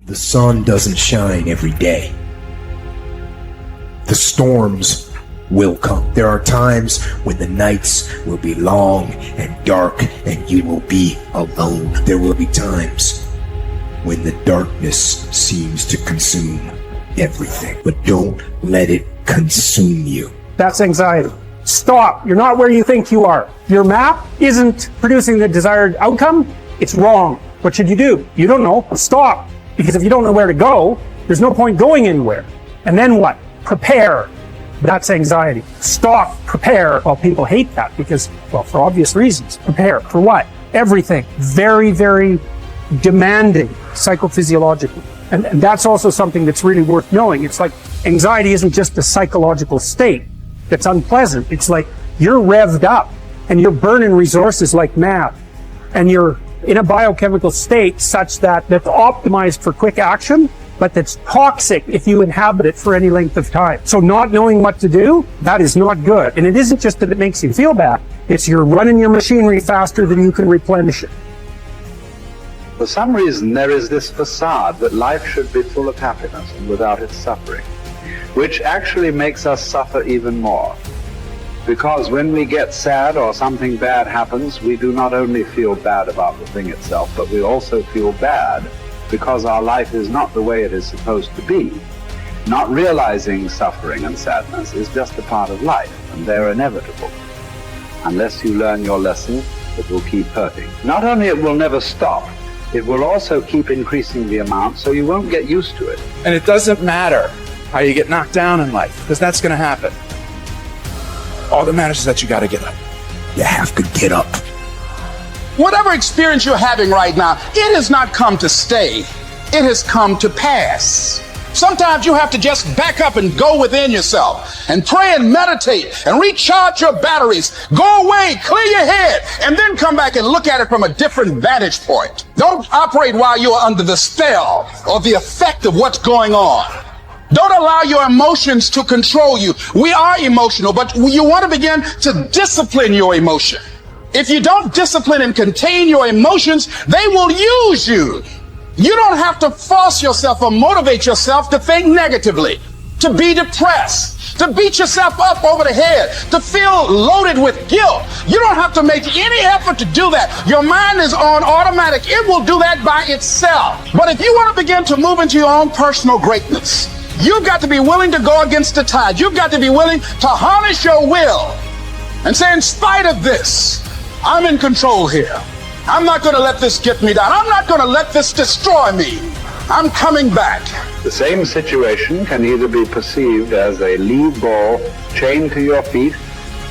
The sun doesn't shine every day. The storms will come. There are times when the nights will be long and dark and you will be alone. There will be times when the darkness seems to consume everything, but don't let it consume you. That's anxiety. Stop. You're not where you think you are. Your map isn't producing the desired outcome. It's wrong. What should you do? You don't know. Stop. Because if you don't know where to go, there's no point going anywhere. And then what? Prepare. That's anxiety. Stop. Prepare. Well, people hate that because, well, for obvious reasons. Prepare. For what? Everything. Very, very demanding psychophysiologically. And that's also something that's really worth knowing. It's like anxiety isn't just a psychological state that's unpleasant. It's like you're revved up and you're burning resources like mad. And you're in a biochemical state such that that's optimized for quick action, but that's toxic if you inhabit it for any length of time. So not knowing what to do, that is not good. And it isn't just that it makes you feel bad. It's you're running your machinery faster than you can replenish it. For some reason, there is this facade that life should be full of happiness and without its suffering, which actually makes us suffer even more. Because when we get sad or something bad happens, we do not only feel bad about the thing itself, but we also feel bad because our life is not the way it is supposed to be. Not realizing suffering and sadness is just a part of life, and they're inevitable. Unless you learn your lesson, it will keep hurting. Not only it will never stop, it will also keep increasing the amount, so you won't get used to it. And it doesn't matter how you get knocked down in life, because that's going to happen. All that matters is that you got to get up. You have to get up. Whatever experience you're having right now, it has not come to stay. It has come to pass. Sometimes you have to just back up and go within yourself and pray and meditate and recharge your batteries. Go away, clear your head, and then come back and look at it from a different vantage point. Don't operate while you are under the spell or the effect of what's going on. Don't allow your emotions to control you. We are emotional, but you want to begin to discipline your emotion. If you don't discipline and contain your emotions, they will use you. You don't have to force yourself or motivate yourself to think negatively, to be depressed, to beat yourself up over the head, to feel loaded with guilt. You don't have to make any effort to do that. Your mind is on automatic. It will do that by itself. But if you want to begin to move into your own personal greatness, you've got to be willing to go against the tide. You've got to be willing to harness your will and say, in spite of this, I'm in control here. I'm not going to let this get me down. I'm not going to let this destroy me. I'm coming back. The same situation can either be perceived as a lead ball chained to your feet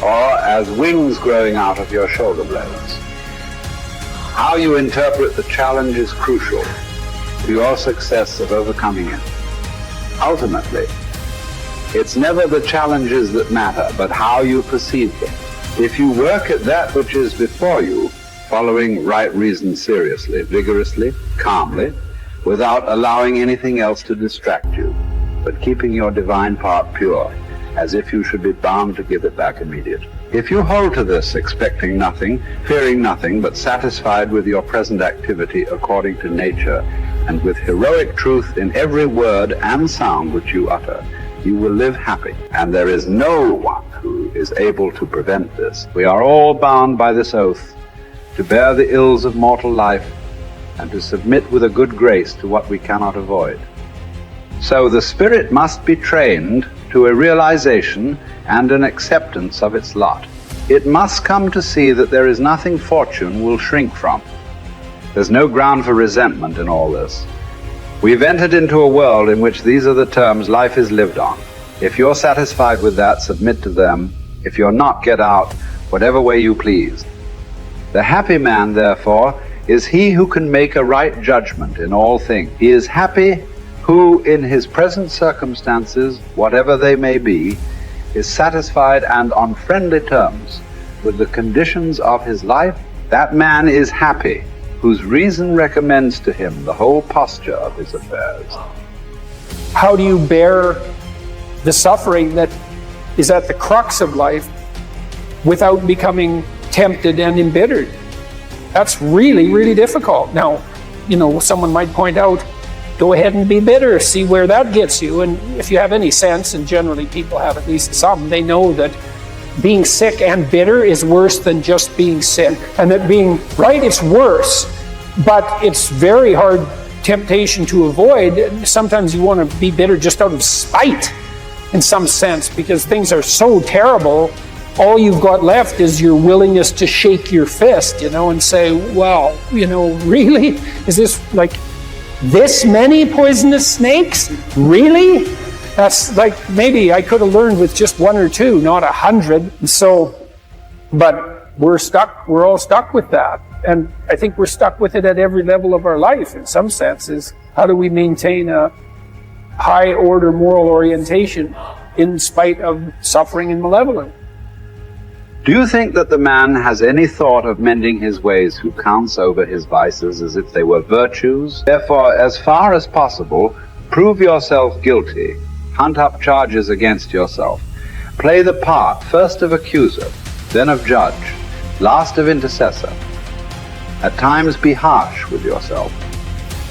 or as wings growing out of your shoulder blades. How you interpret the challenge is crucial to your success of overcoming it. Ultimately, it's never the challenges that matter, but how you perceive them. If you work at that which is before you, following right reason seriously, vigorously, calmly, without allowing anything else to distract you, but keeping your divine part pure, as if you should be bound to give it back immediately. If you hold to this, expecting nothing, fearing nothing, but satisfied with your present activity according to nature, and with heroic truth in every word and sound which you utter, you will live happy, and there is no one who is able to prevent this. We are all bound by this oath to bear the ills of mortal life and to submit with a good grace to what we cannot avoid. So the spirit must be trained to a realization and an acceptance of its lot. It must come to see that there is nothing fortune will shrink from. There's no ground for resentment in all this. We've entered into a world in which these are the terms life is lived on. If you're satisfied with that, submit to them. If you're not, get out, whatever way you please. The happy man, therefore, is he who can make a right judgment in all things. He is happy who, in his present circumstances, whatever they may be, is satisfied and on friendly terms with the conditions of his life. That man is happy whose reason recommends to him the whole posture of his affairs. How do you bear the suffering that is at the crux of life without becoming tempted and embittered? That's really, really difficult. Now, someone might point out, go ahead and be bitter, see where that gets you. And if you have any sense, and generally people have at least some, they know that being sick and bitter is worse than just being sick. And that being right, it's worse, but it's very hard temptation to avoid. Sometimes you want to be bitter just out of spite in some sense, because things are so terrible. All you've got left is your willingness to shake your fist, and say, well, really? Is this like this many poisonous snakes? Really? That's like, maybe I could have learned with just 1 or 2, not 100. So, but we're all stuck with that. And I think we're stuck with it at every level of our life in some senses. How do we maintain a high order moral orientation in spite of suffering and malevolence? Do you think that the man has any thought of mending his ways who counts over his vices as if they were virtues? Therefore, as far as possible, prove yourself guilty. Hunt up charges against yourself. Play the part, first of accuser, then of judge, last of intercessor. At times be harsh with yourself.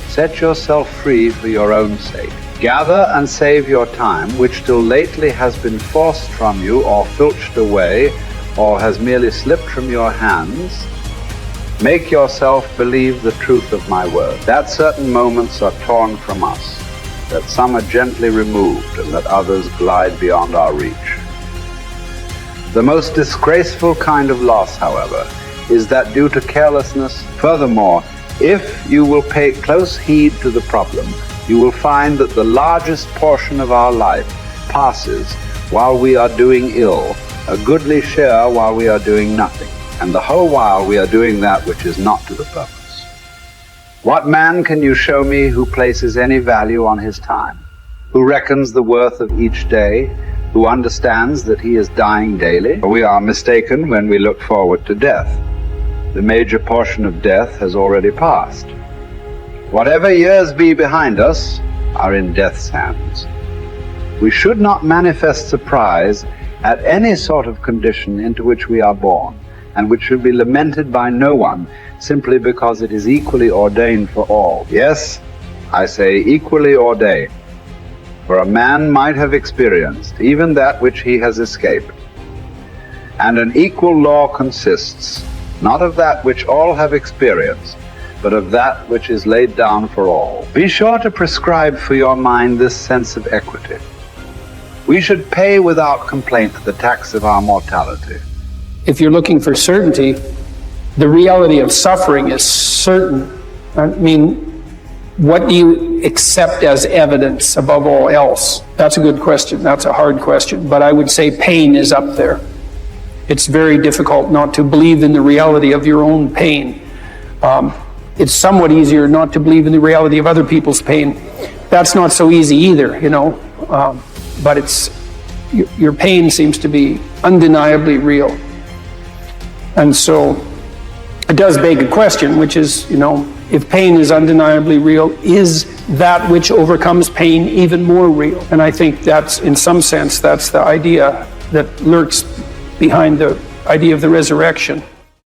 Set yourself free for your own sake. Gather and save your time, which till lately has been forced from you or filched away, or has merely slipped from your hands. Make yourself believe the truth of my word, that certain moments are torn from us, that some are gently removed, and that others glide beyond our reach. The most disgraceful kind of loss, however, is that due to carelessness. Furthermore, if you will pay close heed to the problem, you will find that the largest portion of our life passes while we are doing ill, a goodly share while we are doing nothing, and the whole while we are doing that which is not to the purpose. What man can you show me who places any value on his time, who reckons the worth of each day, who understands that he is dying daily? We are mistaken when we look forward to death. The major portion of death has already passed. Whatever years be behind us are in death's hands. We should not manifest surprise at any sort of condition into which we are born, and which should be lamented by no one, simply because it is equally ordained for all. Yes, I say equally ordained, for a man might have experienced even that which he has escaped. And an equal law consists not of that which all have experienced, but of that which is laid down for all. Be sure to prescribe for your mind this sense of equity. We should pay without complaint the tax of our mortality. If you're looking for certainty, the reality of suffering is certain. I mean, what do you accept as evidence above all else? That's a good question. That's a hard question. But I would say pain is up there. It's very difficult not to believe in the reality of your own pain. It's somewhat easier not to believe in the reality of other people's pain. That's not so easy either, but your pain seems to be undeniably real. And so it does beg a question, which is, if pain is undeniably real, is that which overcomes pain even more real? And I think that's, in some sense, that's the idea that lurks behind the idea of the resurrection.